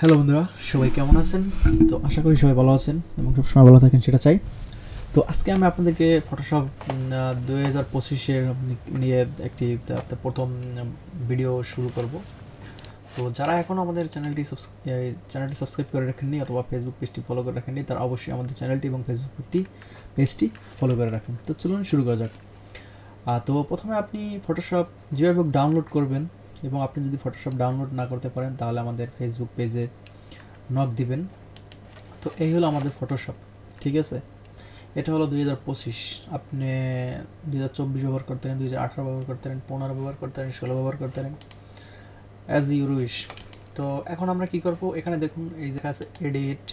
Hello বন্ধুরা, সবাই কেমন আছেন? তো আশা করি সবাই ভালো আছেন এবং সবসময় ভালো থাকেন, সেটা চাই। তো আজকে আমি আপনাদেরকে ফটোশপ 2025-এর নিয়ে একটি প্রথম ভিডিও শুরু করব। তো যারা এখনও আমাদের চ্যানেলটি সাবস্ক্রাইব করে রাখেননি অথবা ফেসবুক পেজটি ফলো করে রাখেননি, তারা অবশ্যই আমাদের চ্যানেলটি এবং ফেসবুক পেজটি ফলো করে রাখেন। তো চলুন শুরু করা যাক। তো প্রথমে আপনি ফটোশপ যেভাবে ডাউনলোড করবেন, এবং আপনি যদি ফটোশপ ডাউনলোড না করতে পারেন তাহলে আমাদের ফেসবুক পেজে নক দিবেন। তো এই হলো আমাদের ফটোশপ, ঠিক আছে। এটা হলো 2025। আপনি 2024 ব্যবহার করতে পারেন, 2018 ব্যবহার করতে পারেন, 15 ব্যবহার করতে পারেন, 16 ব্যবহার করতে পারেন, অ্যাজ ইউর উইশ। তো এখন আমরা কি করব, এখানে দেখুন এই যে আছে এডিট,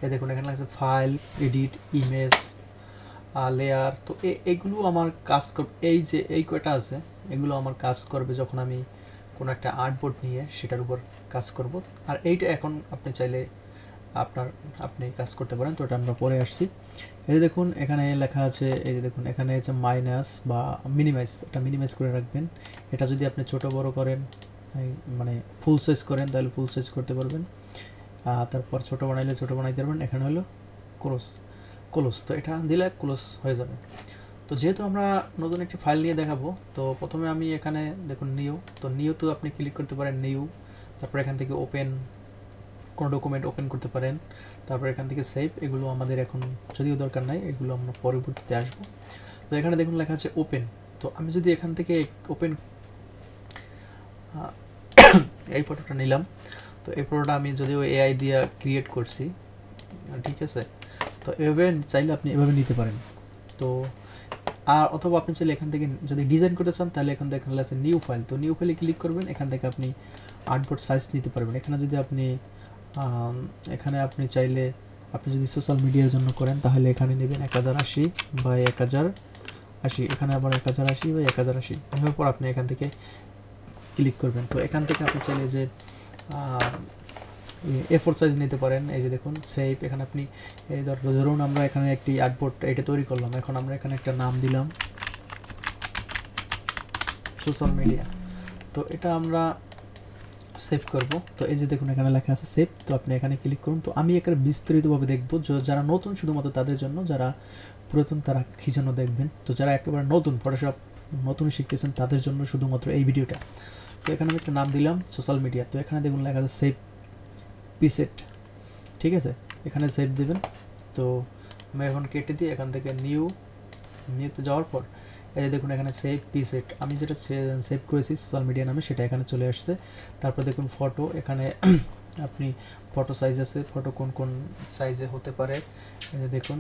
এই দেখুন এখানে আছে ফাইল, এডিট, ইমেজ, লেয়ার। তো এগুলো আমার কাজ করবে, এই যে এই কয়টা আছে এগুলো আমার কাজ করবে যখন আমি কোনো একটা আর্টবোর্ড নিয়ে সেটার উপর কাজ করব। আর এইটা এখন আপনি চাইলে আপনি কাজ করতে পারেন। তো এটা আমরা পরে আসছি। এই যে দেখুন এখানে লেখা আছে, এই যে দেখুন এখানে হচ্ছে মাইনাস বা মিনিমাইজ, এটা মিনিমাইজ করে রাখবেন। এটা যদি আপনি ছোট বড় করেন, মানে ফুল সাইজ করেন তাহলে ফুল সাইজ করতে পারবেন, তারপর ছোট বানাইলে ছোট বানাইতে পারবেন। এখানে হলো ক্লোজ, তো এটা দিলে ক্লোজ হয়ে যাবে। তো যেহেতু আমরা নতুন একটি ফাইল নিয়ে দেখাবো, তো প্রথমে আমি এখানে দেখুন নিউ তো আপনি ক্লিক করতে পারেন নিউ, তারপর এখান থেকে ওপেন, কোনো ডকুমেন্ট ওপেন করতে পারেন, তারপর এখান থেকে সেভ। এগুলো আমাদের এখন যদিও দরকার নাই, এগুলো আমরা পরবর্তীতে আসবো। তো এখানে দেখুন লেখা আছে ওপেন। তো আমি যদি এখান থেকে ওপেন এই ফটোটা নিলাম, তো এই ফটোটা আমি যদিও এআই দিয়ে ক্রিয়েট করছি, ঠিক আছে। তো এভাবে চাইলে আপনি এভাবে নিতে পারেন। তো আর অথবা আপনি চাইলে এখান থেকে যদি ডিজাইন করতে চান তাহলে এখান থেকে আছে নিউ ফাইল। তো নিউ ফাইলে ক্লিক করবেন, এখান থেকে আপনি আর্টবোর্ড সাইজ নিতে পারবেন। এখানে যদি আপনি এখানে আপনি চাইলে আপনি যদি সোশ্যাল মিডিয়ার জন্য করেন তাহলে এখানে নেবেন 1080 বাই 1080, এখানে আবার 1080 বাই 1080, এভাবে পর আপনি এখান থেকে ক্লিক করবেন। তো এখান থেকে আপনি চাইলে যে A4 সাইজ নিতে পারেন। এই যে দেখুন সেভ, এখানে আপনি এই ধরুন আমরা এখানে একটি আর্টবোর্ড এটা তৈরি করলাম, এখন আমরা এখানে একটা নাম দিলাম সোশ্যাল মিডিয়া। তো এটা আমরা সেভ করব। তো এই যে দেখুন এখানে লেখা আছে সেভ, তো আপনি এখানে ক্লিক করুন। তো আমি এখানে বিস্তারিতভাবে দেখব, যারা নতুন শুধুমাত্র তাদের জন্য, যারা পুরাতন তারা কী জন্য দেখবেন। তো যারা একেবারে নতুন ফটোশপ নতুন শিখতেছেন তাদের জন্য শুধুমাত্র এই ভিডিওটা। তো এখানে আমি একটা নাম দিলাম সোশ্যাল মিডিয়া। তো এখানে দেখুন লেখা আছে সেভ প্রিসেট, ঠিক আছে, এখানে সেভ দেবেন। তো আমি এখন কেটে দিই, এখান থেকে নিউতে যাওয়ার পর এই যে দেখুন এখানে সেভ প্রিসেট, আমি যেটা সেভ করেছি সোশ্যাল মিডিয়া নামে সেটা এখানে চলে আসছে। তারপর দেখুন ফটো, এখানে আপনি ফটো সাইজ আছে, ফটো কোন কোন সাইজে হতে পারে। এই যে দেখুন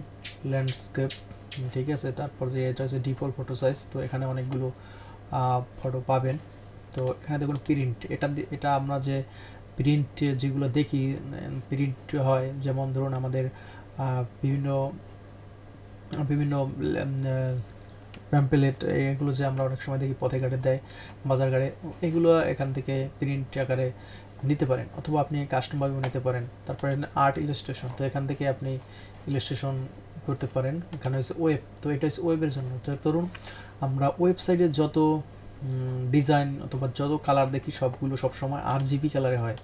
ল্যান্ডস্কেপ, ঠিক আছে। তারপর যে এটা হচ্ছে ডিফল্ট ফটো সাইজ, তো এখানে অনেকগুলো ফটো পাবেন। তো এখানে দেখুন প্রিন্ট, এটা আমরা যে প্রিন্ট যেগুলো দেখি প্রিন্ট হয়, যেমন ধরুন আমাদের বিভিন্ন বিভিন্ন প্যাম্পলেট, এগুলো যে আমরা অনেক সময় দেখি পথে ঘাটে দেয়, বাজার ঘাটে, এগুলো এখান থেকে প্রিন্ট আকারে নিতে পারেন, অথবা আপনি কাস্টমভাবেও নিতে পারেন। তারপরে আর্ট ইলাস্ট্রেশন, তো এখান থেকে আপনি ইলাস্ট্রেশন করতে পারেন। এখানে হচ্ছে ওয়েব, তো এটা হচ্ছে ওয়েবের জন্য। তো ধরুন আমরা ওয়েবসাইটে যত ডিজাইন অথবা যত কালার দেখি সবগুলো সবসময় RGB কালারে হয়,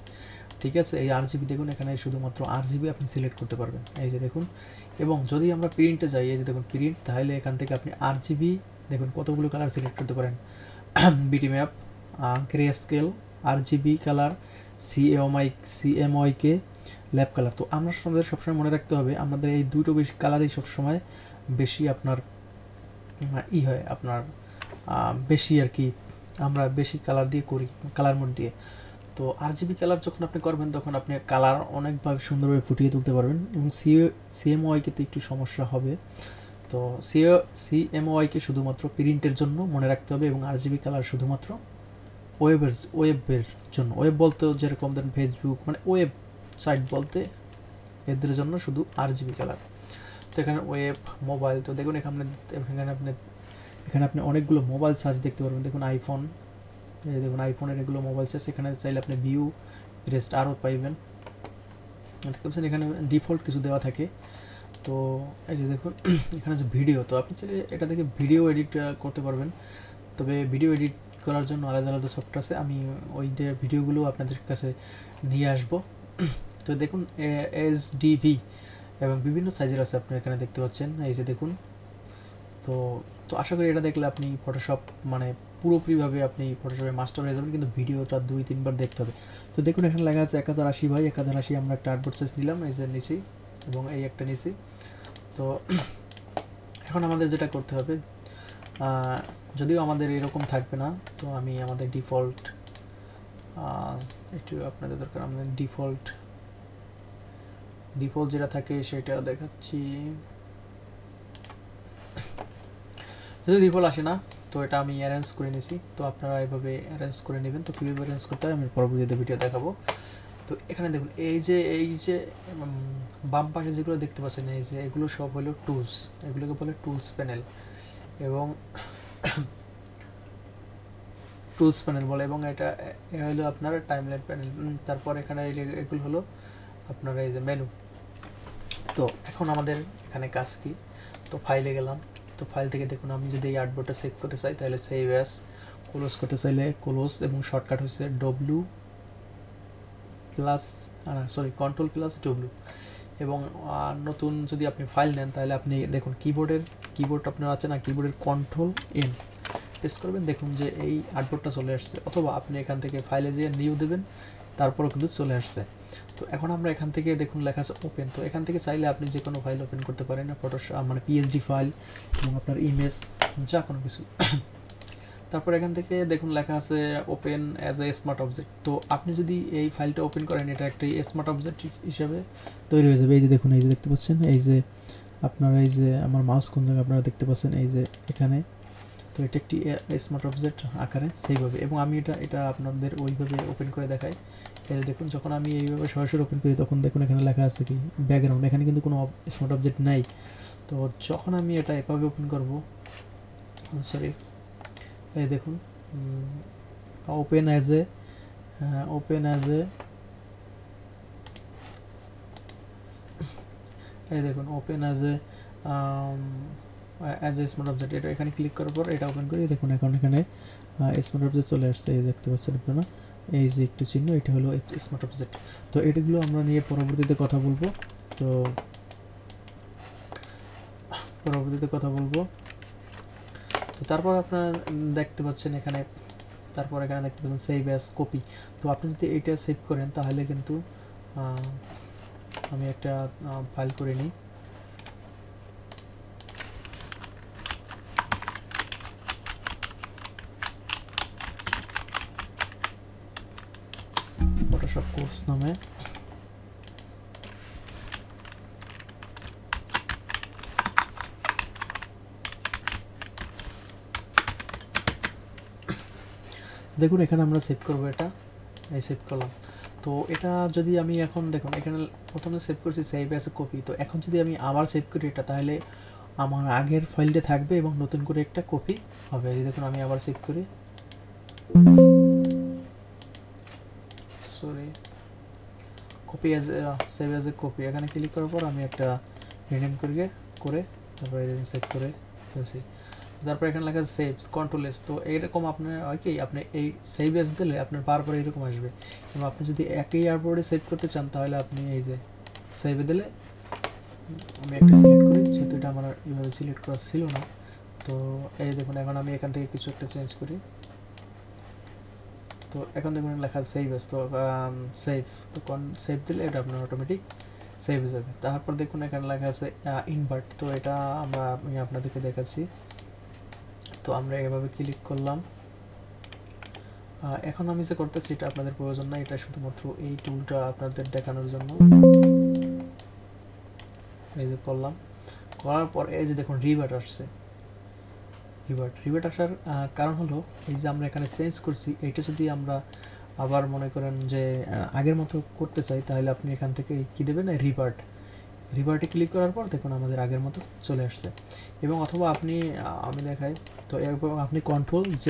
ঠিক আছে। এই RGB দেখুন এখানে শুধুমাত্র RGB আপনি সিলেক্ট করতে পারবেন, এই যে দেখুন। এবং যদি আমরা প্রিন্টে যাই, এই যে দেখুন প্রিন্ট, তাহলে এখান থেকে আপনি RGB দেখুন কতগুলো কালার সিলেক্ট করতে পারেন। বিটি map, grey scale, RGB colour, CMYK, lab colour. তো আমাদের সবসময় মনে রাখতে হবে আমাদের এই দুটো বেশি কালারই সবসময় বেশি আপনার হয়, আপনার বেশি আর কি, আমরা বেশি কালার দিয়ে করি, কালার মোড দিয়ে। তো RGB কালার যখন আপনি করবেন তখন আপনি কালার অনেকভাবে সুন্দরভাবে ফুটিয়ে তুলতে পারবেন। এবং CMYK তে একটু সমস্যা হবে। তো CMYK শুধুমাত্র প্রিন্টের জন্য মনে রাখতে হবে, এবং RGB কালার শুধুমাত্র ওয়েবের জন্য। ওয়েব বলতে যেরকম ধরেন ফেসবুক, মানে ওয়েব সাইট বলতে এদের জন্য শুধু RGB কালার। তো এখানে ওয়েব, মোবাইল, তো দেখুন এখানে আপনি অনেকগুলো মোবাইল সার্চ দেখতে পারবেন। দেখুন আইফোন, এই দেখুন আইফোনের এগুলো মোবাইল সার্চ, এখানে চাইলে আপনি ভিউ রেস্ট আরও পাইবেন। দেখতে পাচ্ছেন এখানে ডিফল্ট কিছু দেওয়া থাকে। তো এই যে দেখুন এখানে যে ভিডিও, তো আপনি চাইলে এটা থেকে ভিডিও এডিট করতে পারবেন। তবে ভিডিও এডিট করার জন্য আলাদা আলাদা সফটওয়্যার আছে, আমি ওই ভিডিওগুলো আপনাদের কাছে নিয়ে আসবো তো দেখুন SDV এবং বিভিন্ন সাইজের আছে, আপনি এখানে দেখতে পাচ্ছেন, এই যে দেখুন। তো তো আশা করি এটা দেখলে আপনি ফটোশপ মানে পুরোপুরিভাবে আপনি ফটোশপে মাস্টার হয়ে যাবেন, কিন্তু ভিডিওটা 2-3 বার দেখতে হবে। তো দেখুন এখানে লেখা আছে 1080 বাই 1080, আমরা একটা আর্টবোর্ড সাইজ নিলাম, এই যে নিছি এবং এই একটা নিছি। তো এখন আমাদের যেটা করতে হবে, যদিও আমাদের এরকম থাকবে না, তো আমি আমাদের ডিফল্ট একটু আপনাদের দরকার, আমাদের ডিফল্ট যেটা থাকে সেটা দেখাচ্ছি। যদি ডিফল্ট আসে না, তো এটা আমি অ্যারেঞ্জ করে নিছি। তো আপনারা এইভাবে অ্যারেঞ্জ করে নেবেন। তো কীভাবে অ্যারেঞ্জ করতে হয় আমি পরবর্তীতে ভিডিও দেখাবো। তো এখানে দেখুন এই যে বাম পাশে যেগুলো দেখতে পাচ্ছেন, এই যে এগুলো সব হলো টুলস, এগুলোকে বলে টুলস প্যানেল, এবং টুলস প্যানেল বলে, এবং এটা হলো আপনার টাইমলাইন প্যানেল। তারপর এখানে এগুলো হলো আপনার এই যে মেনু। তো এখন আমাদের এখানে কাজ কি, তো ফাইলে গেলাম। তো ফাইল থেকে দেখুন আমি যদি এই আর্টবোর্ডটা সেভ করতে চাই তাহলে সেভ অ্যাজ, ক্লোজ করতে চাইলে ক্লোজ, এবং শর্টকাট হচ্ছে Ctrl+W। এবং নতুন যদি আপনি ফাইল নেন তাহলে আপনি দেখুন কিবোর্ড আপনার আছে না, কিবোর্ডের Ctrl+N প্রেস করবেন, দেখুন যে এই আর্টবোর্ডটা চলে আসছে। অথবা আপনি এখান থেকে ফাইলে যেয়ে নিউ দেবেন, তারপরও কিন্তু চলে আসছে। তো এখন আমরা এখান থেকে দেখুন লেখা আছে ওপেন, তো এখান থেকে চাইলে আপনি যে কোনো ফাইল ওপেন করতে পারেন, ফটোশপ মানে PSD ফাইল এবং আপনার ইমেজ, যা কোনো কিছু। তারপর এখান থেকে দেখুন লেখা আছে open as a smart object. তো আপনি যদি এই ফাইলটা ওপেন করেন, এটা একটা স্মার্ট অবজেক্ট হিসেবে তৈরি হয়ে যাবে। এই যে দেখুন, এই যে দেখতে পাচ্ছেন, এই যে আপনারা এই যে আমার মাউস কোন জায়গায় আপনারা দেখতে পাচ্ছেন, এই যে এখানে। তো এটা একটি স্মার্ট অবজেক্ট আকারে সেভ হবে, এবং আমি এটা আপনাদের ওইভাবে ওপেন করে দেখাই। এই দেখুন যখন আমি এইভাবে সরাসরি ওপেন করি তখন দেখুন এখানে লেখা আছে কি ব্যাকগ্রাউন্ড, এখানে কিন্তু কোনো স্মার্ট অবজেক্ট নাই। তো যখন আমি এটা এভাবে ওপেন করব, সরি, এই দেখুন ওপেন অ্যাজ এ এই দেখুন open as a smart object, এটা এখানে ক্লিক করার পর এটা ওপেন করি, দেখুন এখন এখানে স্মার্ট অবজেক্ট চলে আসছে, এই দেখতে পাচ্ছেন আপনারা, এই যে একটু চিহ্ন, এটা হলো স্মার্ট অবজেক্ট। তো এটাগুলো আমরা নিয়ে পরবর্তীতে কথা বলবো। তো তারপর আপনারা দেখতে পাচ্ছেন এখানে, দেখতে পাচ্ছেন সেভ অ্যাজ কপি। তো আপনি যদি এটা সেভ করেন তাহলে কিন্তু আমি একটা ফাইল করে নিই। ফটোশপ কোর্স নামে, দেখুন এখানে আমরা সেভ করবো, এটা এই সেভ করলাম। তো এটা যদি আমি এখন দেখুন এখানে প্রথমে সেভ করছি সেভ অ্যাজ এ কপি, তো এখন যদি আমি আবার সেভ করি এটা, তাহলে আমার আগের ফাইলটা থাকবে এবং নতুন করে একটা কপি হবে। এই দেখুন আমি আবার সেভ করি, sorry, copy as save as a copy, এখানে ক্লিক করার পর আমি একটা রিনেম করে তারপরে সেভ করে ফেলছি। তারপর এখানে লেখা সেভ Ctrl+S। তো এইরকম আপনার হয় কি, আপনি এই সেভ অ্যাজ দিলে আপনার বারবার এরকম আসবে, এবং আপনি যদি একই আর্টবোর্ডে সেভ করতে চান তাহলে আপনি এই যে সেভে দিলে, আমি একটা সিলেক্ট করি, যেহেতু এটা আমার এইভাবে সিলেক্ট করা ছিল না। তো এই দেখুন এখন আমি এখান থেকে কিছু একটা চেঞ্জ করি, তো এখন দেখুন লেখা সেভ অ্যাজ। তো তো সেভ দিলে এটা আপনার অটোমেটিক সেভ হয়ে যাবে। তারপর দেখুন এখানে লেখা আছে ইনভার্ট, তো এটা আমি আপনাদেরকে দেখাচ্ছি। তো আমরা এভাবে ক্লিক করলাম। এখন আমি যে করতেছি এটা আপনাদের প্রয়োজন না, এটা শুধুমাত্র এই টুলটা আপনাদের দেখানোর জন্য। এই যে করার পর এই যে দেখুন রিভার্ট আসছে। রিভার্ট আসার কারণ হলো এই যে আমরা এখানে চেঞ্জ করছি, এইটা যদি আমরা আবার মনে করেন যে আগের মতো করতে চাই, তাহলে আপনি এখান থেকে কি দেবেন, রিভার্টে ক্লিক করার পর দেখুন আমাদের আগের মতো চলে আসছে। এবং অথবা আপনি আমি দেখাই, তো আপনি Ctrl+Z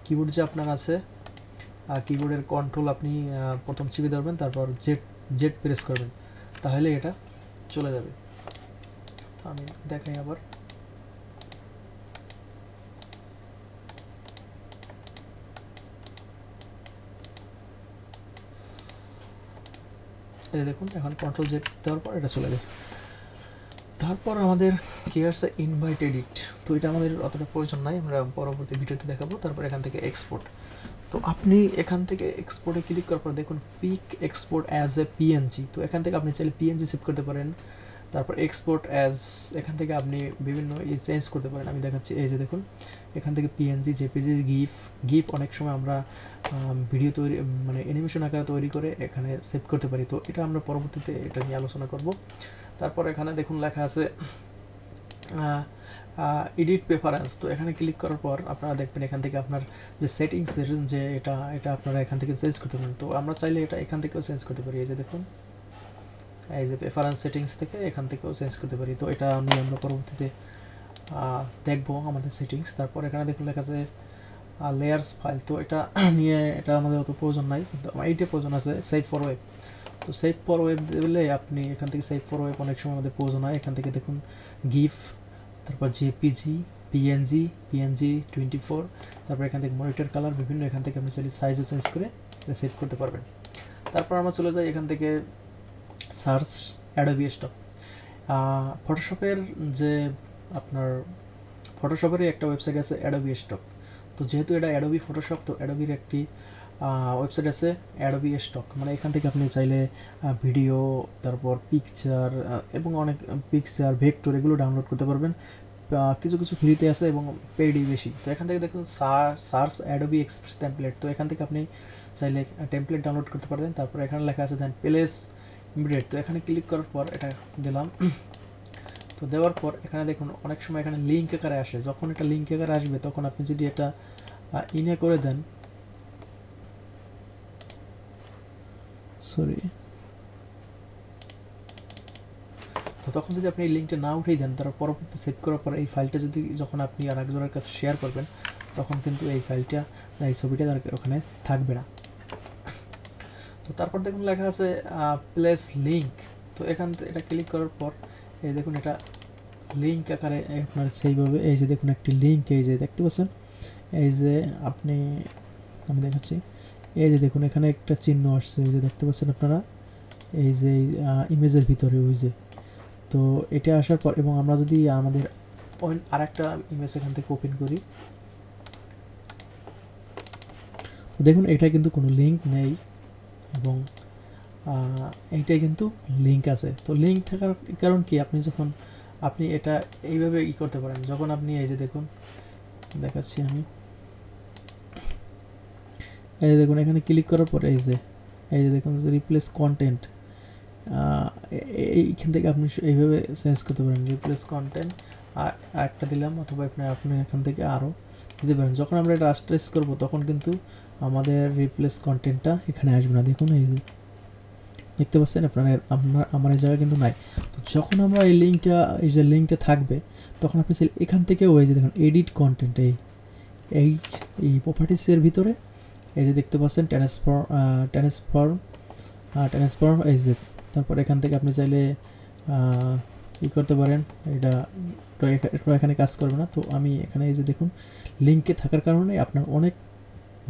কিবোর্ড যে আপনার আছে, কিবোর্ডের কন্ট্রোল আপনি প্রথম চিপে ধরবেন, তারপর জেড প্রেস করবেন, তাহলে এটা চলে যাবে। তো আমি দেখাই আবার, এই দেখুন এখন কন্ট্রোল জেড দেওয়ার পর এটা চলে গেছে। তারপর আমাদের কি আছে ইনভাইট এডিট, তো এটা আমাদের অতটা প্রয়োজন নাই, আমরা পরবর্তী ভিডিওতে দেখাবো। তারপর এখান থেকে এক্সপোর্ট, তো আপনি এখান থেকে এক্সপোর্টে ক্লিক করার পর দেখুন pick export as a PNG, তো এখান থেকে আপনি চাইলে পিএনজি সেভ করতে পারেন। তারপর এক্সপোর্ট অ্যাজ, এখান থেকে আপনি বিভিন্ন চেঞ্জ করতে পারেন, আমি দেখাচ্ছি। এই যে দেখুন এখান থেকে পিএনজি, জেপিজি, গিফ অনেক সময় আমরা ভিডিও তৈরি মানে অ্যানিমেশন আকারে তৈরি করে এখানে সেভ করতে পারি, তো এটা আমরা পরবর্তীতে এটা নিয়ে আলোচনা করব। তারপর এখানে দেখুন লেখা আছে এডিট প্রেফারেন্স, তো এখানে ক্লিক করার পর আপনারা দেখবেন এখান থেকে আপনার যে সেটিংসের যে এটা আপনারা এখান থেকে চেঞ্জ করতে পারেন, তো আমরা চাইলে এটা এখান থেকেও চেঞ্জ করতে পারি। এই যে দেখুন এই যে প্রেফারেন্স সেটিংস থেকে এখান থেকেও চেঞ্জ করতে পারি, তো এটা নিয়ে আমরা পরবর্তীতে দেখবো আমাদের সেটিংস। তারপর এখানে দেখুন লেখা আছে লেয়ার্স ফাইল, তো এটা নিয়ে এটা আমাদের অত প্রয়োজন নাই, কিন্তু আমার এইটা প্রয়োজন আছে সেভ ফর ওয়েব, তো সেভ ফর ওয়েব দিলে আপনি এখান থেকে সেভ ফর ওয়েব অনেক সময় আমাদের প্রয়োজন হয়। এখান থেকে দেখুন গিফ, তারপর জেপিজি, পিএনজি 24, তারপর এখান থেকে মনিটর কালার বিভিন্ন, এখান থেকে আপনি চাইলে সাইজও চেঞ্জ করে এটা সেভ করতে পারবেন। তারপর আমরা চলে যাই এখান থেকে সার্চ অ্যাডোবি স্টক। ফটোশপের যে আপনার ফটোশপেরই একটা ওয়েবসাইট আছে অ্যাডোবি স্টক, তো যেহেতু এটা অ্যাডোবি ফটোশপ, তো অ্যাডোবির একটি ওয়েবসাইট আছে অ্যাডোবি স্টক, মানে এখান থেকে আপনি চাইলে ভিডিও, তারপর পিকচার এবং অনেক পিকচার ভেক্টর এগুলো ডাউনলোড করতে পারবেন। কিছু কিছু ফ্রিতে আছে এবং পেইডই বেশি। তো এখান থেকে দেখুন সার্চ অ্যাডোবি এক্সপ্রেস টেমপ্লেট, তো এখান থেকে আপনি চাইলে টেমপ্লেট ডাউনলোড করতে পারবেন। তারপর এখানে লেখা আছে দেন প্লেস ইমিডিয়েট, তো এখানে ক্লিক করার পর এটা দিলাম, তো দেওয়ার পর এখানে দেখুন অনেক সময় এখানে লিঙ্ক আকারে আসে, যখন এটা লিঙ্ক আকারে আসবে তখন আপনি যদি এটা ইনে করে দেন, তো তখন যদি আপনি এই লিঙ্কটা না উঠেই দেন, তারা পরবর্তী সেভ করার পর এই ফাইলটা যদি যখন আপনি আর একজনের কাছে শেয়ার করবেন, তখন কিন্তু এই ফাইলটা এই ছবিটা তার ওখানে থাকবে না। তো তারপর দেখুন লেখা আছে প্লেস লিঙ্ক, তো এখান থেকে এটা ক্লিক করার পর এই দেখুন এটা লিঙ্ক আকারে আপনার সেইভাবে এই যে দেখুন একটি লিঙ্ক, এই যে দেখতে পাচ্ছেন, এই যে আমি দেখাচ্ছি, এই যে দেখুন এখানে একটা চিহ্ন আসছে, এই যে দেখতে পাচ্ছেন আপনারা, এই যে ইমেজের ভিতরে ওই যে, তো এটা আসার পর এবং আমরা যদি আমাদের আরেকটা ইমেজ এখান থেকে ওপেন করি, তো দেখুন এটা কিন্তু কোনো লিঙ্ক নেই এবং এইটাই কিন্তু লিঙ্ক আছে। তো লিঙ্ক থাকার কারণ কি, আপনি যখন আপনি এটা এইভাবে করতে পারেন, যখন আপনি এই যে দেখুন দেখাচ্ছি আমি, এই যে দেখুন এখানে ক্লিক করার পর এই যে দেখুন রিপ্লেস কন্টেন্ট, এইখান থেকে আপনি এইভাবে চেঞ্জ করতে পারেন, রিপ্লেস কন্টেন্ট আর একটা দিলাম, অথবা আপনি এখান থেকে আরও দিতে পারেন। যখন আমরা এটা রাস্টারাইজ করবো তখন কিন্তু আমাদের রিপ্লেস কন্টেন্টটা এখানে আসবে না, দেখুন এই যে দেখতে পাচ্ছেন আপনারা, আমার এই জায়গায় কিন্তু নাই। তো যখন আমরা এই যে লিঙ্কটা থাকবে, তখন আপনি এখান থেকে ওই যে দেখুন এডিট কন্টেন্ট, এই প্রপার্টিসের ভিতরে এই যে দেখতে পাচ্ছেন ট্রান্সফর্ম এই যে, তারপর এখান থেকে আপনি চাইলে করতে পারেন, এটা এখানে কাজ করবে না। তো আমি এখানে এই যে দেখুন লিঙ্কে থাকার কারণে আপনার অনেক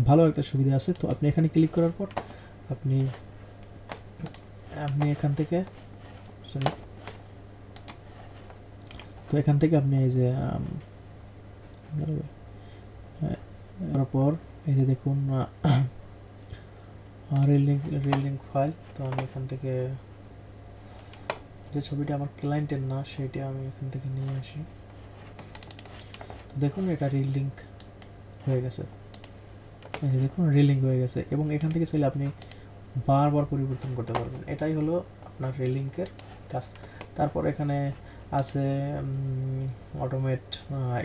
ভালো একটা সুবিধা আছে। তো আপনি এখানে ক্লিক করার পর আপনি এখান থেকে তো এখান থেকে আপনি এই যে তারপর এই যে দেখুন রিলিঙ্ক ফাইল, তো আমি এখান থেকে যে ছবিটা আমার ক্লায়েন্টের না সেটা আমি এখান থেকে নিয়ে আসি, তো দেখুন এটা রিলিঙ্ক হয়ে গেছে, এই যে দেখুন রিলিঙ্ক হয়ে গেছে এবং এখান থেকে চাইলে আপনি বারবার পরিবর্তন করতে পারবেন। এটাই হলো আপনার রিলিঙ্কের কাজ। তারপর এখানে আছে অটোমেট,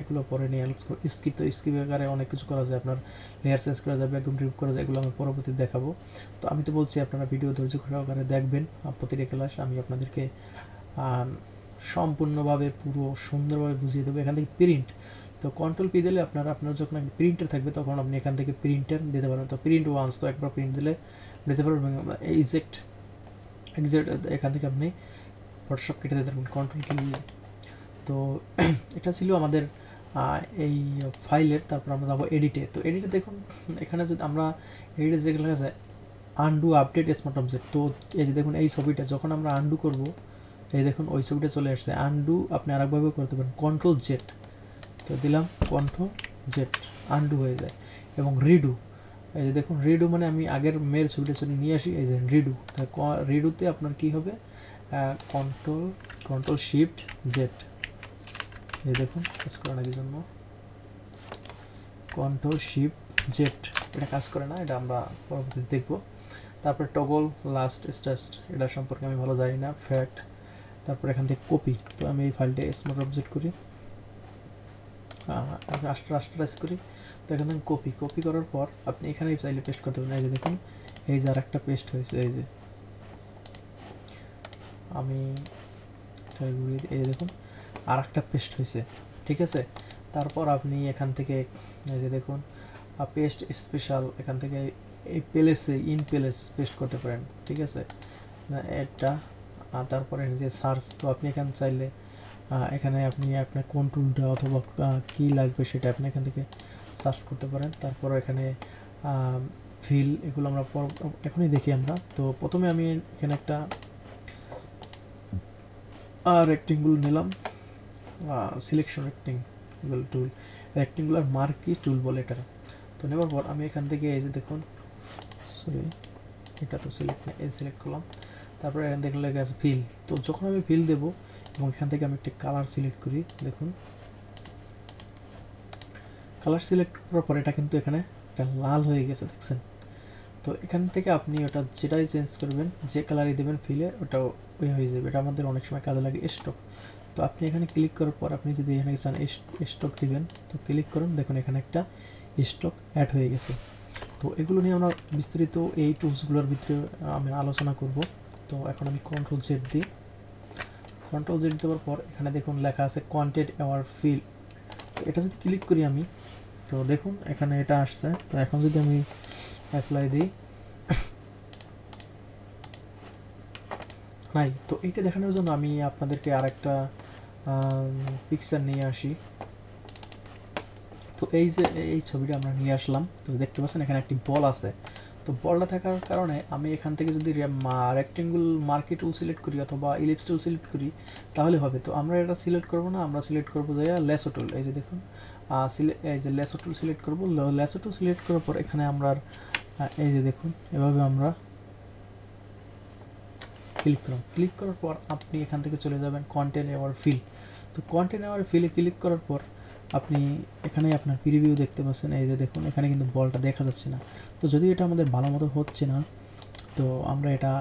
এগুলো পরে নিয়ে স্কিপ, তো স্কিপ আকারে অনেক কিছু করা যায়, আপনার লেয়ার চেঞ্জ করা যায়, ব্যাকগ্রাউন্ড রিমুভ করা যায়, এগুলো আমি পরবর্তীতে দেখাবো। তো আমি তো বলছি আপনারা ভিডিও ধৈর্য সহকারে দেখবেন প্রতিটি ক্লাস, আমি আপনাদেরকে সম্পূর্ণভাবে পুরো সুন্দরভাবে বুঝিয়ে দেবো। এখান থেকে প্রিন্ট, তো কন্ট্রোল পি দিলে আপনার যখন প্রিন্টার থাকবে তখন আপনি এখান থেকে প্রিন্টার দিতে পারবেন। তো প্রিন্ট ওয়ান্স, তো একবার প্রিন্ট দিলে দিতে পারবেন। এক্সেক্ট এখান থেকে আপনি ফটোশপ কেটে দিতে পারবেন কন্ট্রোল কি। তো এটা ছিল আমাদের এই ফাইলের। তারপর আমরা যাবো এডিটে। তো এডিটে দেখুন এখানে যদি আমরা এডিটে যেগুলো আছে আনডু আপডেট স্মার্ট অবজেক্ট। তো এই যে দেখুন এই ছবিটা যখন আমরা আনডু করব, এই দেখুন ওই ছবিটা চলে আসছে। আনডু আপনি আরেকভাবে করতে পারেন, কন্ট্রোল জেড, তো দিলাম কন্ট্রোল জেড, আনডু হয়ে যায়। এবং রিডু, এই যে দেখুন রিডু মানে আমি আগের মেয়ের ছবিটা নিয়ে আসি, এই যে রিডু, রিডুতে আপনার কি হবে, কন্ট্রোল শিফট জেড, এই দেখুন কাজ করে না কি জন্য, কন্ট্রোল শিফট জেড, এটা কাজ করে না, এটা আমরা পরবর্তীতে দেখব। তারপরে টগল লাস্ট স্টাস্ট, এটা সম্পর্কে আমি ভালো জানি না, ফ্যাক্ট। তারপর এখান থেকে কপি, তো আমি এই ফাইলটা স্মার্ট অবজেক্ট করি, রাস্টারাইজ করি, তো এখান থেকে কপি করার পর আপনি এখানেই চাইলে পেস্ট করতে পারেন। এই যে দেখুন এই যে আর একটা পেস্ট হয়েছে, এই যে আমি ঘুরিয়ে, এই যে দেখুন আর একটা পেস্ট হয়েছে, ঠিক আছে। তারপর আপনি এখান থেকে এই যে দেখুন পেস্ট স্পেশাল, এখান থেকে এই প্লেসে ইন প্লেস পেস্ট করতে পারেন, ঠিক আছে, এটা। তারপরে যে সার্চ, তো আপনি এখানে চাইলে এখানে আপনি আপনার কোন টুলটা অথবা কি লাগবে সেটা আপনি এখান থেকে সার্চ করতে পারেন। তারপর এখানে ফিল, এগুলো আমরা এখনই দেখি আমরা। তো প্রথমে আমি এখানে একটা রেক্টেঙ্গুল নিলাম, সিলেকশন রেক্টেঙ্গুল টুল, রেক্টেঙ্গুলার মার্কি টুল বলে এটা। তো নেওয়ার পর আমি এখান থেকে এই যে দেখুন, সরি এটা তো সিলেক্ট না, এই সিলেক্ট করলাম। তারপরে এখান থেকে লেগে আছে ফিল, তো যখন আমি ফিল দেব এবং এখান থেকে আমি একটা কালার সিলেক্ট করি, দেখুন কালার সিলেক্ট করার পর এটা কিন্তু এখানে একটা লাল হয়ে গেছে, দেখছেন। তো এখান থেকে আপনি ওটা যেটাই চেঞ্জ করবেন, যে কালারই দেবেন ফিলে, ওটা ওই হয়ে যাবে। এটা আমাদের অনেক সময় কাজে লাগে স্টক। তো আপনি এখানে ক্লিক করার পর আপনি যদি এখানে চান স্টক দিবেন, তো ক্লিক করুন, দেখুন এখানে একটা স্টক অ্যাড হয়ে গেছে। তো এগুলো নিয়ে আমরা বিস্তারিত এই টুলসগুলোর ভিতরে আমি আলোচনা করব। তো এখন আমি কন্ট্রোল জেড দিই, কন্ট্রোল জেড দেওয়ার পর এখানে দেখুন লেখা আছে কন্টেন্ট অ্যাওয়ার ফিল, তো এটা যদি ক্লিক করি আমি, তো দেখুন এখানে এটা আসছে। তো এখন যদি আমি অ্যাপ্লাই দিই, নাই। তো এইটা দেখানোর জন্য আমি আপনাদেরকে আরেকটা পিকচার নিয়ে আসি। তো এই যে এই ছবিটা আমরা নিয়ে আসলাম, তো দেখতে পাচ্ছেন এখানে একটি বল আছে। তো বলটা থাকার কারণে আমি এখান থেকে যদি রেক্টেঙ্গুল মার্কি টুল সিলেক্ট করি অথবা ইলিপস টুল সিলেক্ট করি তাহলে হবে। তো আমরা এটা সিলেক্ট করব না, আমরা সিলেক্ট করবো যে লেসো টুল, এই যে দেখুন এই যে লেসো টুল সিলেক্ট করবো। লেসো টুল সিলেক্ট করার পর এখানে আমরা এই যে দেখুন এভাবে আমরা ক্লিক করুন, ক্লিক করার পর আপনি এখান থেকে চলে যাবেন কন্টেন্ট অ্যাওয়ার ফিল। তো কন্টেন্ট অ্যাওয়ার ফিলে ক্লিক করার পর আপনি এখানে আপনার প্রিভিউ দেখতে পাচ্ছেন, এই যে দেখুন এখানে কিন্তু বলটা দেখা যাচ্ছে না। তো যদি এটা আমাদের ভালো মতো হচ্ছে না, তো আমরা এটা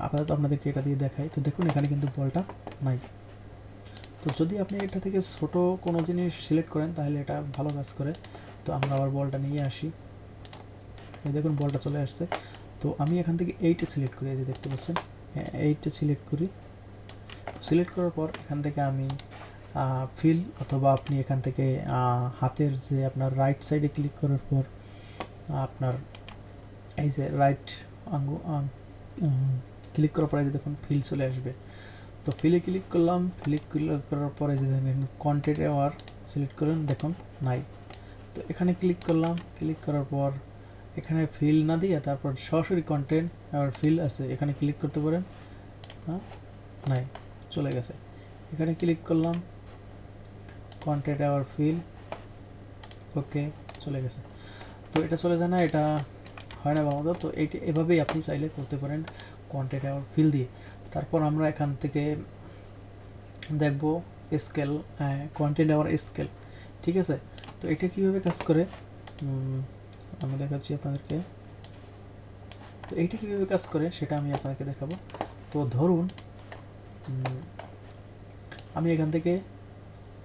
আপাতত আপনাদেরকে এটা দিয়ে দেখাই। তো দেখুন এখানে কিন্তু বলটা নাই। তো যদি আপনি এটা থেকে ছোট কোনো জিনিস সিলেক্ট করেন তাহলে এটা ভালো কাজ করে। তো আমরা আবার বলটা নিয়ে আসি, এই দেখুন বলটা চলে আসছে। তো আমি এখান থেকে এইটা সিলেক্ট করি, এই যে দেখতে পাচ্ছেন এইটা সিলেক্ট করি। সিলেক্ট করার পর এখান থেকে আমি ফিল অথবা আপনি এখান থেকে হাতের যে আপনার রাইট সাইডে ক্লিক করার পর আপনার এই যে রাইট ক্লিক করার পরে দেখুন ফিল চলে আসবে। তো ফিলে ক্লিক করলাম, ক্লিক করার পরে যে দেখেন কন্টেন্ট অ্যাওয়ার সিলেক্ট করলেন, দেখুন নাই। তো এখানে ক্লিক করলাম, ক্লিক করার পর এখানে ফিল না দিয়ে তারপর সরাসরি কন্টেন্ট অ্যাওয়ার ফিল আছে, এখানে ক্লিক করতে পারেন, হ্যাঁ নাই, চলে গেছে। এখানে ক্লিক করলাম কন্টেন্ট অ্যাওয়ার ফিল, ওকে চলে গেছে। তো এটা চলে যায় না, এটা হয় না বাবা। তো এইটা এভাবেই আপনি চাইলে করতে পারেন কন্টেন্ট অ্যাওয়ার ফিল দিয়ে। তারপর আমরা এখান থেকে দেখব স্কেল, কন্টেন্ট অ্যাওয়ার স্কেল, ঠিক আছে। তো এটা কিভাবে কাজ করে আমি দেখাচ্ছি আপনাদেরকে। তো এইটা কীভাবে কাজ করে সেটা আমি আপনাদেরকে দেখাবো। তো ধরুন আমি এখান থেকে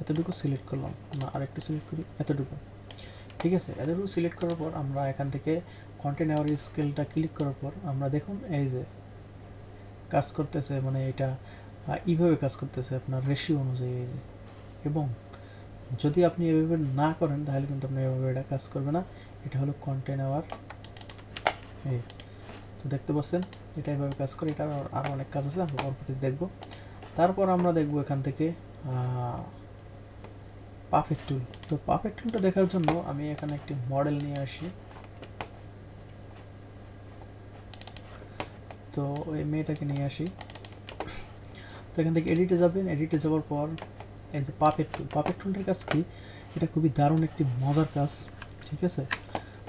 এতটুকু সিলেক্ট করলাম, না আরেকটু সিলেক্ট করি, এতটুকু, ঠিক আছে। এতটুকু সিলেক্ট করার পর আমরা এখান থেকে কন্টেন্ট অ্যাওয়ার স্কেলটা ক্লিক করার পর আমরা দেখুন এই যে কাজ করতেছে, মানে এটা এইভাবে কাজ করতেছে আপনার রেশিও অনুযায়ী, এই যে। এবং যদি আপনি এভাবে না করেন তাহলে কিন্তু আপনি এভাবে এটা কাজ করবে না। এটা হলো কন্টেন্ট অ্যাওয়ার, এই তো দেখতে পাচ্ছেন এটা এভাবে কাজ করে। এটা আরও অনেক কাজ আছে, আমরা পরবর্তীতে দেখব। তারপর আমরা দেখব এখান থেকে পাফেট টুল। তো পাফেট টুলটা দেখার জন্য আমি এখানে একটি মডেল নিয়ে আসি, তো ওই মেয়েটাকে নিয়ে আসি। তো এখান থেকে এডিটে যাবেন, এডিটে যাওয়ার পর এই যে পাপেট টুল, পাপেট টুলটার কাজ কি, এটা খুবই দারুণ একটি মজার কাজ, ঠিক আছে।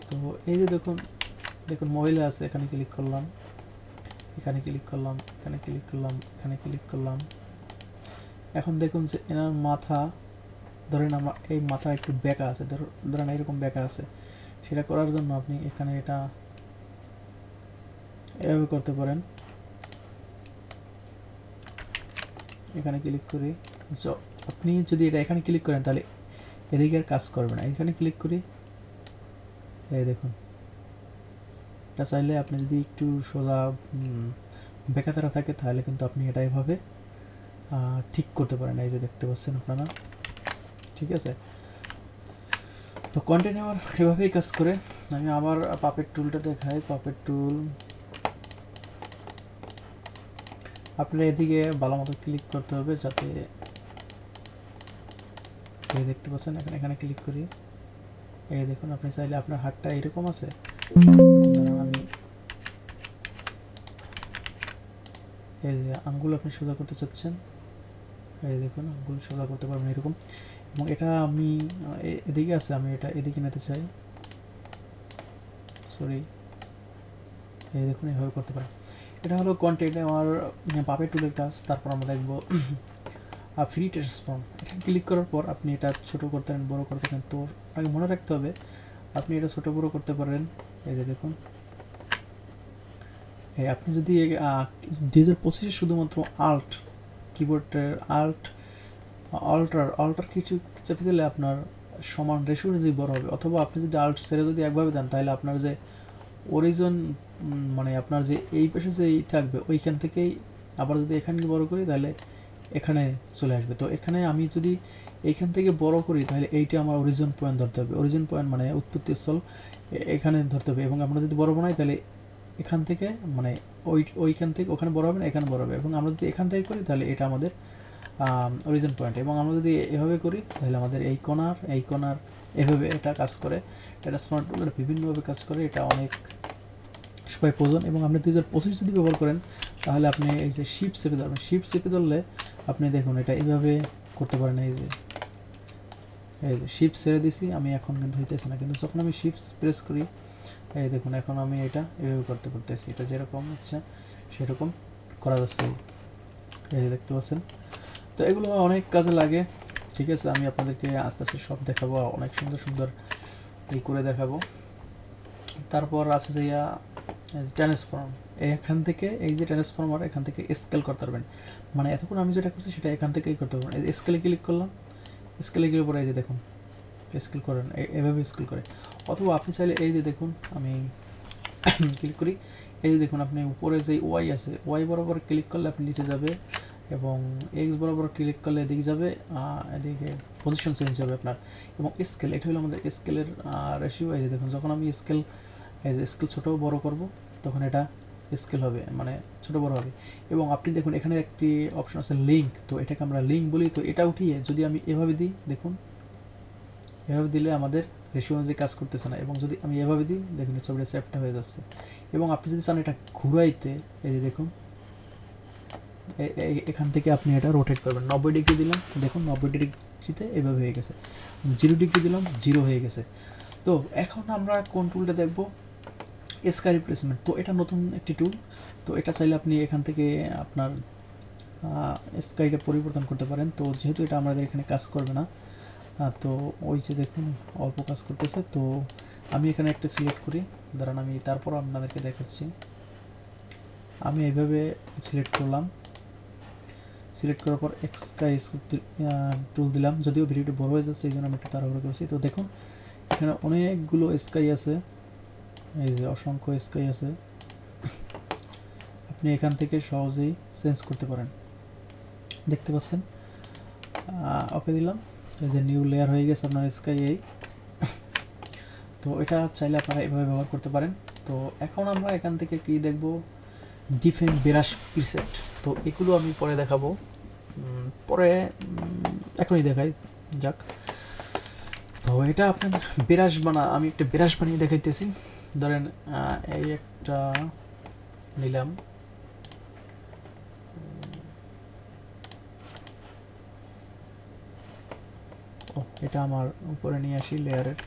তো এই যে দেখুন দেখুন মহিলা আছে, এখানে ক্লিক করলাম, এখানে ক্লিক করলাম, এখানে ক্লিক করলাম, এখানে ক্লিক করলাম। এখন দেখুন যে এনার মাথা, ধরেন আমার এই মাথা একটু বেঁকা আছে, ধরেন এরকম বেঁকা আছে, সেটা করার জন্য আপনি এখানে এটা এভাবে করতে পারেন। এখানে ক্লিক করি, আপনি যদি এটা এখানে ক্লিক করেন তাহলে এদিকে আর কাজ করবে না। এখানে ক্লিক করি, এই দেখুন এটা চাইলে আপনি যদি একটু সোজা বেঁকাতারা থাকে তাহলে কিন্তু আপনি এটা এভাবে ঠিক করতে পারেন। এই যে দেখতে পাচ্ছেন আপনারা, ঠিক আছে। তো কন্টিনিউয়ার এভাবেই কাজ করে। আমি আবার পাপেট টুলটা দেখাই। পাপেট টুল আপনার এদিকে ভালো মতো ক্লিক করতে হবে, যাতে এই দেখতে পাচ্ছেন এখানে, এখানে ক্লিক করি, এই দেখুন আপনি চাইলে আপনার হাতটা এরকম আছে, আমি এই যে আঙ্গুল আপনি সোজা করতে চাচ্ছেন, এই দেখুন আঙ্গুল সোজা করতে পারবেন এরকম। এবং এটা আমি এদিকে আছে, আমি এটা এদিকে নিতে চাই, সরি, এই দেখুন এইভাবে করতে পারেন। এটা হলো কন্টেন্ট আমার পাপেট টুলের কাজ। তারপর আমরা দেখবো ফ্রি ট্রান্সফর্ম। এটা ক্লিক করার পর আপনি এটা ছোট করতে পারেন, বড় করতে পারেন। তো আপনাকে মনে রাখতে হবে আপনি এটা ছোট বড় করতে পারেন। এই যে দেখুন, আপনি যদি 2025 শুধুমাত্র আল্ট কিবোর্ডের আল্টার কিছু চেপে দিলে আপনার সমান রেশিও অনুযায়ী বড় হবে। অথবা আপনি যদি আল্ট ছেড়ে যদি একভাবে দেন তাহলে আপনার যে অরিজিন, মানে আপনার যে এই পাশে যে থাকবে ওইখান থেকেই, আবার যদি এখানে বড় করি তাহলে এখানে চলে আসবে। তো এখানে আমি যদি এইখান থেকে বড় করি তাহলে এইটা আমার অরিজিন পয়েন্ট ধরতে হবে। অরিজিন পয়েন্ট মানে উৎপত্তি স্থল এখানে ধরতে হবে। এবং আমরা যদি বড় বানাই তাহলে এখান থেকে, মানে ওইখান থেকে ওখানে বড় হবে না, এখানে বড় হবে। এবং আমরা যদি এখান থেকে করি তাহলে এটা আমাদের অরিজিন পয়েন্ট। এবং আমরা যদি এভাবে করি তাহলে আমাদের এই কোণার এভাবে এটা কাজ করে। এটা স্মার্ট টুল বিভিন্নভাবে কাজ করে, এটা অনেক সবাই প্রয়োজন। এবং আপনি 2025 যদি ব্যবহার করেন তাহলে আপনি এই যে শিফট চেপে ধরবেন, শিফট চেপে ধরলে আপনি দেখুন এটা এইভাবে করতে পারেন। এই যে শিফট ছেড়ে দিছি আমি, এখন কিন্তু হইতেছে না, কিন্তু যখন আমি শিফট প্রেস করি এই দেখুন এখন আমি এটা এভাবে করতে পারতেছি। এটা যেরকম হচ্ছে সেরকম করা যাচ্ছে, এই দেখতে পাচ্ছেন। তো এগুলো অনেক কাজে লাগে, ঠিক আছে। আমি আপনাদেরকে আস্তে আস্তে সব দেখাবো, অনেক সুন্দর সুন্দর এই করে দেখাবো। তারপর আছে যে ট্রান্সফর্ম, এখান থেকে এই যে ট্রান্সফর্মার, এখান থেকে স্কেল করতে পারবেন। মানে এতক্ষণ আমি যেটা করছি সেটা এখান থেকেই করতে পারবেন। এই স্কেলে ক্লিক করলাম, স্কেলে গেলে পরে এই যে দেখুন স্কেল করেন, এভাবে স্কেল করে। অথবা আপনি চাইলে এই যে দেখুন আমি ক্লিক করি, এই যে দেখুন আপনি উপরে যে ওয়াই আছে, ওয়াই বরাবর ক্লিক করলে আপনি নিচে যাবে, এবং এক্স বরাবর ক্লিক করলে এদিকে যাবে, এদিকে পজিশন চেঞ্জ হবে আপনার। এবং স্কেল, এটা হলো আমাদের স্কেলের রেশিও। এই যে দেখুন যখন আমি স্কেল, এই যে স্কেল ছোটো বড় করব তখন এটা স্কেল হবে, মানে ছোটো বড় হবে। এবং আপনি দেখুন এখানে একটি অপশন আছে লিঙ্ক, তো এটাকে আমরা লিঙ্ক বলি। তো এটা উঠিয়ে যদি আমি এভাবে দিই, দেখুন এভাবে দিলে আমাদের রেশিও অনুযায়ী কাজ করতেছে না। এবং যদি আমি এভাবে দিই দেখুন ছবিটা চ্যাপটা হয়ে যাচ্ছে। এবং আপনি যদি চান এটা ঘুরাইতে, এই যে দেখুন এখান থেকে আপনি এটা রোটেট করবেন। 90 ডিগ্রি দিলাম, দেখুন 90 ডিগ্রিতে এভাবে হয়ে গেছে। 0 ডিগ্রি দিলাম, 0 হয়ে গেছে। তো এখন আমরা কোন টুলটা দেখব, স্কাই রিপ্লেসমেন্ট। তো এটা নতুন একটি টুল। তো এটা চাইলে আপনি এখান থেকে আপনার স্কাইটা পরিবর্তন করতে পারেন। তো যেহেতু এটা আমাদের এখানে কাজ করবে না, তো ওই যে দেখুন অল্প কাজ করতেছে। তো আমি এখানে একটা সিলেক্ট করি, দাঁড়ান আমি তারপর আপনাদেরকে দেখাচ্ছি। আমি এইভাবে সিলেক্ট করলাম, সিলেক্ট করার পর স্কাই টুল দিলাম। যদিও ভিডিওটি বড় হয়ে যাচ্ছে এই জন্য আমি একটু তাড়াহুড়ো করছি। তো দেখুন এখানে অনেকগুলো স্কাই আছে, এই যে অসংখ্য স্কাই আছে। আপনি এখান থেকে সহজেই চেঞ্জ করতে পারেন, দেখতে পাচ্ছেন। ওকে দিলাম, এই যে নিউ লেয়ার হয়ে গেছে আপনার স্কাই এই। তো এটা চাইলে আপনারা এভাবে ব্যবহার করতে পারেন। তো এখন আমরা এখান থেকে কি দেখব, ডিফেন্ট ব্রাশ প্রিসেট। তো এগুলো আমি পরে দেখাবো, পরে এখনই দেখাই যাক। তো এটা আপনার ব্রাশ আমি একটা ব্রাশ বানিয়ে দেখাইতেছি। ধরেন এই একটা নিলাম, এটা আমার উপরে নিয়ে আসি লেয়ারের,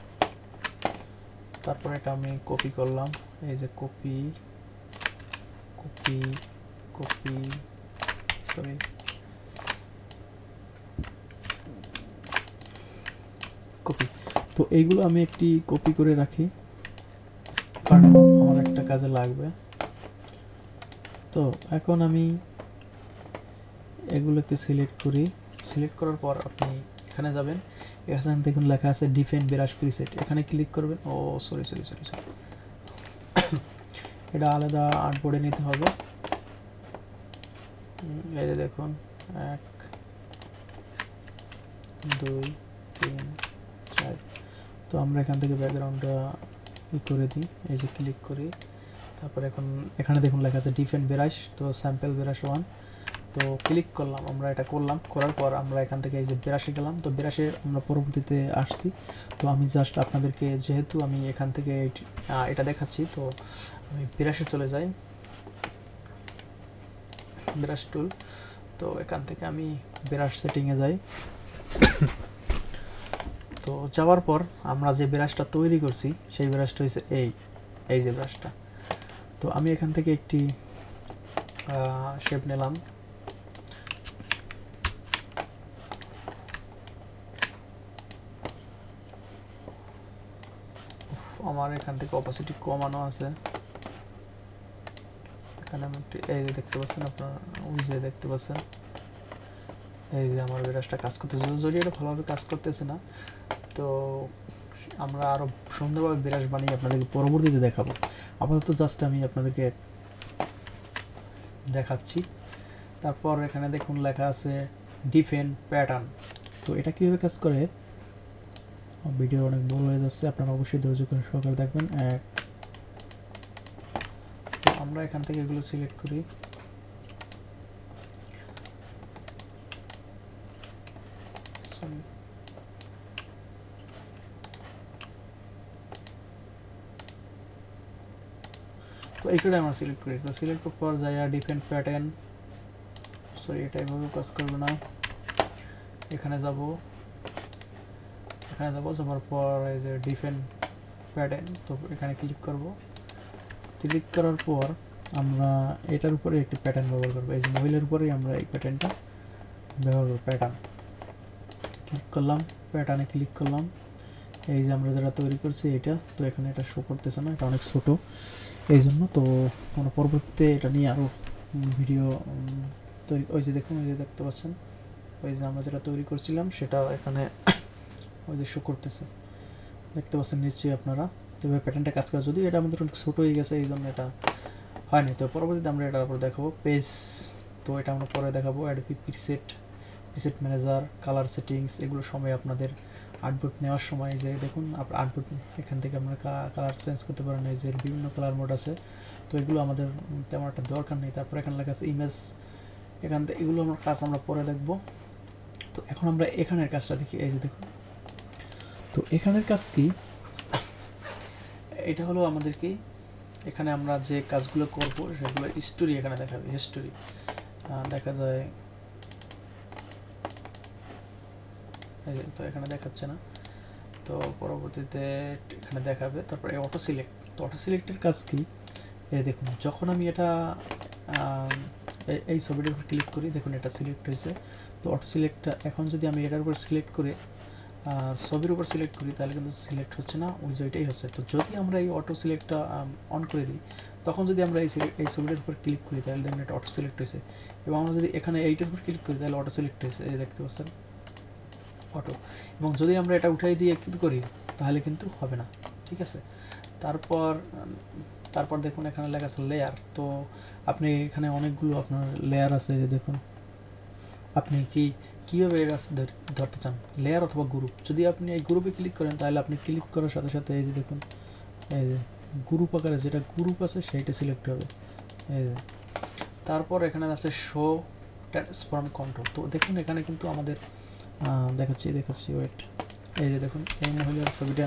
তারপর এটা আমি কপি করলাম, এই যে copy copy copy sorry copy. তো এইগুলো আমি একটি কপি করে রাখি, কারণ আমার একটা কাজে লাগবে। তো এখন আমি এগুলোকে সিলেক্ট করি, সিলেক্ট করার পর আপনি এখানে যাবেন, এখানে দেখুন লেখা আছে ডিফেন্ড ব্রাশ প্রিসেট, এখানে ক্লিক করবেন। ও সরি সরি সরি সরি এটা আলাদা আর্টবোর্ডে নিতে হবে। এই যে দেখুন 1 2 3 4। তো আমরা এখান থেকে ব্যাকগ্রাউন্ডটা করে দিই, এই যে ক্লিক করি, তারপর এখন এখানে দেখুন লেখা আছে ডিফেন্ড ব্রাশ, তো স্যাম্পল ব্রাশ 1। তো ক্লিক করলাম, আমরা এটা করলাম, করার পর আমরা এখান থেকে এই যে ব্রাশে গেলাম। তো ব্রাশে আমরা পরবর্তীতে আসছি। তো আমি জাস্ট আপনাদেরকে, যেহেতু আমি এখান থেকে এটা দেখাচ্ছি, তো আমি ব্রাশে চলে যাই, ব্রাশ টুল। তো এখান থেকে আমি ব্রাশ সেটিংয়ে যাই। তো যাওয়ার পর আমরা যে ব্রাশটা তৈরি করছি সেই ব্রাশটা হচ্ছে এই যে ব্রাশটা। তো আমি এখান থেকে একটি শেপ নিলাম, আমার এখান থেকে অপাসিটি কমানো আছে, এখানে আমি একটু এই যে দেখতে পাচ্ছেন আপনারা, ওই যে দেখতে পাচ্ছেন এই যে আমার ব্রাশটা কাজ করতেছে, যদি এটা ভালোভাবে কাজ করতেছে না। তো আমরা আরো সুন্দরভাবে ব্রাশ বানিয়ে আপনাদেরকে পরবর্তীতে দেখাবো। আপাতত জাস্ট আমি আপনাদেরকে দেখাচ্ছি। তারপর এখানে দেখুন লেখা আছে ডিফেন্ড প্যাটার্ন। তো এটা কিভাবে কাজ করে, ভিডিও অনেক বড় হয়ে যাচ্ছে, আপনারা অবশ্যই ধৈর্য সহকারে দেখবেন। তো আমরা এখান থেকে এগুলো সিলেক্ট করি, তো এইটা আমরা সিলেক্ট করি। তো সিলেক্ট করার পর যাই ডিফেন্ড প্যাটার্ন, সরি এটা এইভাবে কাজ করবে না, এখানে যাব, যাওয়ার পর এই যে ডিফেন্ড প্যাটার্ন, তো এখানে ক্লিক করব। ক্লিক করার পর আমরা এটার উপরে একটি প্যাটার্ন ব্যবহার করব, এই যে মহিলার উপরেই আমরা এই প্যাটার্নটা ব্যবহার করব। প্যাটার্ন ক্লিক করলাম, প্যাটার্নে ক্লিক করলাম, এই যে আমরা যেটা তৈরি করছি এটা, তো এখানে এটা শো করতেছে না, এটা অনেক ছোট এই জন্য। তো আমরা পরবর্তীতে এটা নিয়ে আরও ভিডিও তৈরি, ওই যে দেখুন, ওই যে দেখতে পাচ্ছেন, ওই যে আমরা যেটা তৈরি করছিলাম সেটা এখানে ওই যে শো করতেছে, দেখতে পাচ্ছেন নিশ্চয়ই আপনারা। তবে প্যাটার্নটা কাজ করে, যদি এটা আমাদের অনেক ছোটো হয়ে গেছে এই জন্য এটা হয়নি। তো পরবর্তীতে আমরা এটার উপর দেখাবো পেজ, তো এটা আমরা পরে দেখাবো। Adobe preset manager, colour settings, এগুলো সময় আপনাদের আর্টবোর্ড নেওয়ার সময় যে দেখুন আর্টবোর্ড এখান থেকে আমরা কালার চেঞ্জ করতে পারেন, এই যে বিভিন্ন কালার মোড আছে। তো এগুলো আমাদের তেমন একটা দরকার নেই। তারপর এখানে লেখা আছে ইমেজ, এখান থেকে এগুলো আমার কাজ আমরা পরে দেখব। তো এখন আমরা এখানের কাজটা দেখি, এই যে দেখুন। তো এখানের কাজ কি, এটা হলো আমাদের কি, এখানে আমরা যে কাজগুলো করব সেগুলো স্টোরি এখানে দেখাবে, হিস্টোরি দেখা যায়, তো এখানে দেখাচ্ছে না, তো পরবর্তীতে এখানে দেখাবে। তারপরে অটো সিলেক্ট, তো অটো সিলেক্টের কাজ কি, এই দেখুন যখন আমি এটা এই ছবিটার উপর ক্লিক করি, দেখুন এটা সিলেক্ট হয়েছে। তো অটো সিলেক্টটা এখন যদি আমি এটার উপর সিলেক্ট করে ছবির উপর সিলেক্ট করি তাহলে কিন্তু সিলেক্ট হচ্ছে না, ওই যে ওইটাই হচ্ছে। তো যদি আমরা এই অটো সিলেক্টটা অন করে দিই, তখন যদি আমরা এই ছবিটার উপর ক্লিক করি তাহলে দেখুন এটা অটো সিলেক্ট হয়েছে, এবং আমরা যদি এখানে এইটার উপর ক্লিক করি তাহলে অটো সিলেক্ট হয়েছে, এই দেখতে পাচ্ছেন অটো। এবং যদি আমরা এটা উঠাই দিয়ে কি করি তাহলে কিন্তু হবে না, ঠিক আছে। তারপর দেখুন এখানে লেখা আছে লেয়ার, তো আপনি এখানে অনেকগুলো আপনার লেয়ার আছে, যে দেখুন আপনি কীভাবে এর কাছে ধরতে চান, লেয়ার অথবা গ্রুপ। যদি আপনি এই গ্রুপে ক্লিক করেন তাহলে আপনি ক্লিক করার সাথে সাথে এই যে দেখুন, এই যে গ্রুপ আকারে যেটা গ্রুপ আছে সেইটা সিলেক্ট হবে, এই যে। তারপর এখানে আছে শো ট্রান্সফর্ম কন্ট্রোল, তো দেখুন এখানে কিন্তু আমাদের দেখাচ্ছি ওয়েট, এই যে দেখুন এই মহিলার ছবিটা,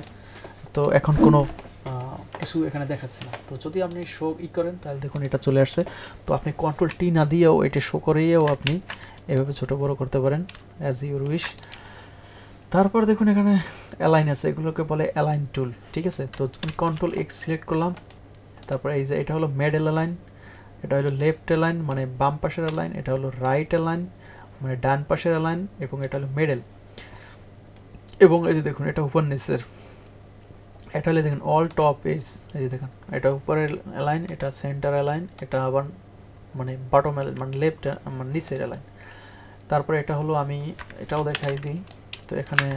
তো এখন কোনো কিছু এখানে দেখাচ্ছে না। তো যদি আপনি শো করেন তাহলে দেখুন এটা চলে আসছে। তো আপনি কন্ট্রোল টি না দিয়েও এটা শো করিয়েও আপনি এভাবে ছোটো বড়ো করতে পারেন, অ্যাজ ইউর উইশ। তারপর দেখুন এখানে অ্যালাইন আছে, এগুলোকে বলে অ্যালাইন টুল, ঠিক আছে। তো কন্ট্রোল এক্স সিলেক্ট করলাম, তারপর এই যে এটা হলো মিডল অ্যালাইন, এটা হলো লেফট অ্যালাইন মানে বাম পাশের অ্যালাইন, এটা হলো রাইট অ্যালাইন মানে ডান পাশের অ্যালাইন, এবং এটা হলো মিডল। এবং এই যে দেখুন এটা উপর নিচের, এটা হলে দেখুন অল টপ এজ, এই যে দেখুন এটা উপরের অ্যালাইন, এটা সেন্টার অ্যালাইন, এটা আবার মানে বটম মানে লেফট মানে নিচের অ্যালাইন। তারপরে এটা হলো আমি এটাও দেখাই দিই। তো এখানে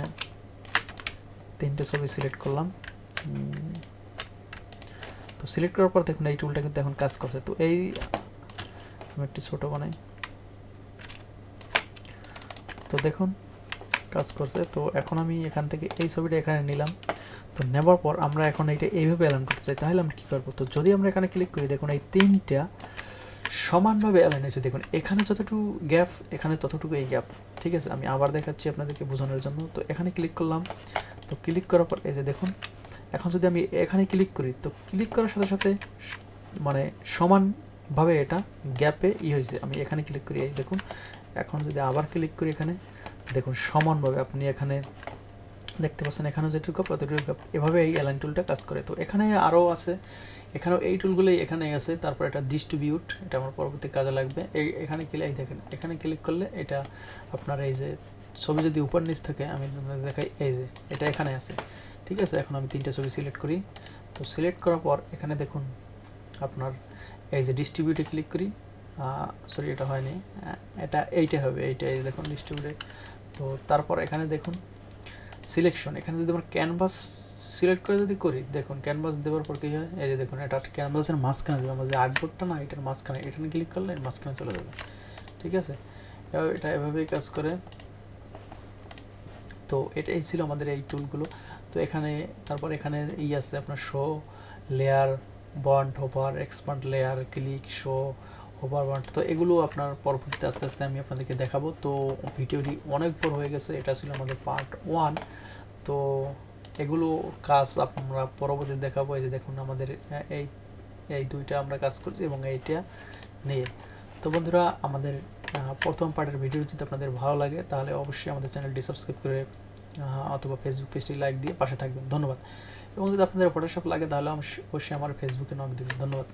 3টে ছবি সিলেক্ট করলাম। তো সিলেক্ট করার পর দেখুন এই টুলটা কিন্তু এখন কাজ করছে। তো এই আমি একটু ছোট বানাই, তো দেখুন কাজ করছে। তো এখন আমি এখান থেকে এই ছবিটা এখানে নিলাম। তো নেবার পর আমরা এখন এইটা এইভাবে অ্যালাইন করতে চাই, তাহলে আমরা কী করবো? তো যদি আমরা এখানে ক্লিক করি, দেখুন এই 3টা সমানভাবে অ্যালাইন হয়েছে। দেখুন এখানে যতটুকু গ্যাপ এখানে ততটুকু এই গ্যাপ, ঠিক আছে। আমি আবার দেখাচ্ছি আপনাদেরকে বোঝানোর জন্য। তো এখানে ক্লিক করলাম, তো ক্লিক করার পর এই যে দেখুন এখন যদি আমি এখানে ক্লিক করি, তো ক্লিক করার সাথে সাথে মানে সমানভাবে এটা গ্যাপে হয়েছে। আমি এখানে ক্লিক করি, এই দেখুন এখন যদি আবার ক্লিক করি এখানে, দেখুন সমানভাবে আপনি এখানে দেখতে পাচ্ছেন, এখানে যেটুকু গ্যাপ অতটুকু গ্যাপ, এভাবে এই অ্যালাইন টুলটা কাজ করে। তো এখানে আরও আছে, এখানেও এই টুলগুলোই এখানে আছে। তারপর এটা ডিস্ট্রিবিউট, এটা আমার পরবর্তী কাজে লাগবে। এখানে ক্লিক দেখেন, এখানে ক্লিক করলে এটা আপনার এই যে ছবি যদি উপর নিচ থাকে, আমি দেখাই এই যে এটা এখানে আছে, ঠিক আছে। এখন আমি 3টে ছবি সিলেক্ট করি। তো সিলেক্ট করার পর এখানে দেখুন আপনার এই যে ডিস্ট্রিবিউটে ক্লিক করি, সরি এটা হয়নি, এটা এইটা হবে, এইটা এই দেখুন ডিস্ট্রিবিউটে। তো তারপর এখানে দেখুন সিলেকশন, এখানে যদি আমরা ক্যানভাস সিলেক্ট করে যদি করি, দেখুন ক্যানভাস দেওয়ার পর কী হয়, এই যে দেখুন এটা ক্যানভাসের মাঝখানে দেবে, আমরা যে আর্টবোর্ডটা না এটার মাঝখানে, এখানে ক্লিক করলে মাঝখানে চলে যাবে, ঠিক আছে। এটা এভাবেই কাজ করে। তো এটাই ছিল আমাদের এই টুলগুলো। তো এখানে তারপর এখানে আছে আপনার show, layer, bond, hover, expand layer, click, show, hover, bond. তো এগুলো আপনার পরবর্তীতে আস্তে আস্তে আমি আপনাদেরকে দেখাবো। তো ভিডিওটি অনেক বড় হয়ে গেছে, এটা ছিল আমাদের পার্ট 1। তো এগুলো কাজ আমরা পরবর্তীতে দেখাবো। এই যে দেখুন আমাদের এই 2টা আমরা কাজ করছি এবং এইটা নিয়ে। তো বন্ধুরা আমাদের প্রথম পার্টের ভিডিও যদি আপনাদের ভালো লাগে, তাহলে অবশ্যই আমাদের চ্যানেলটি সাবস্ক্রাইব করে অথবা ফেসবুক পেজটি লাইক দিয়ে পাশে থাকবেন। ধন্যবাদ। এবং যদি আপনাদের ফটোশপ লাগে, তাহলে অবশ্যই আমার ফেসবুকে নক দেবেন। ধন্যবাদ।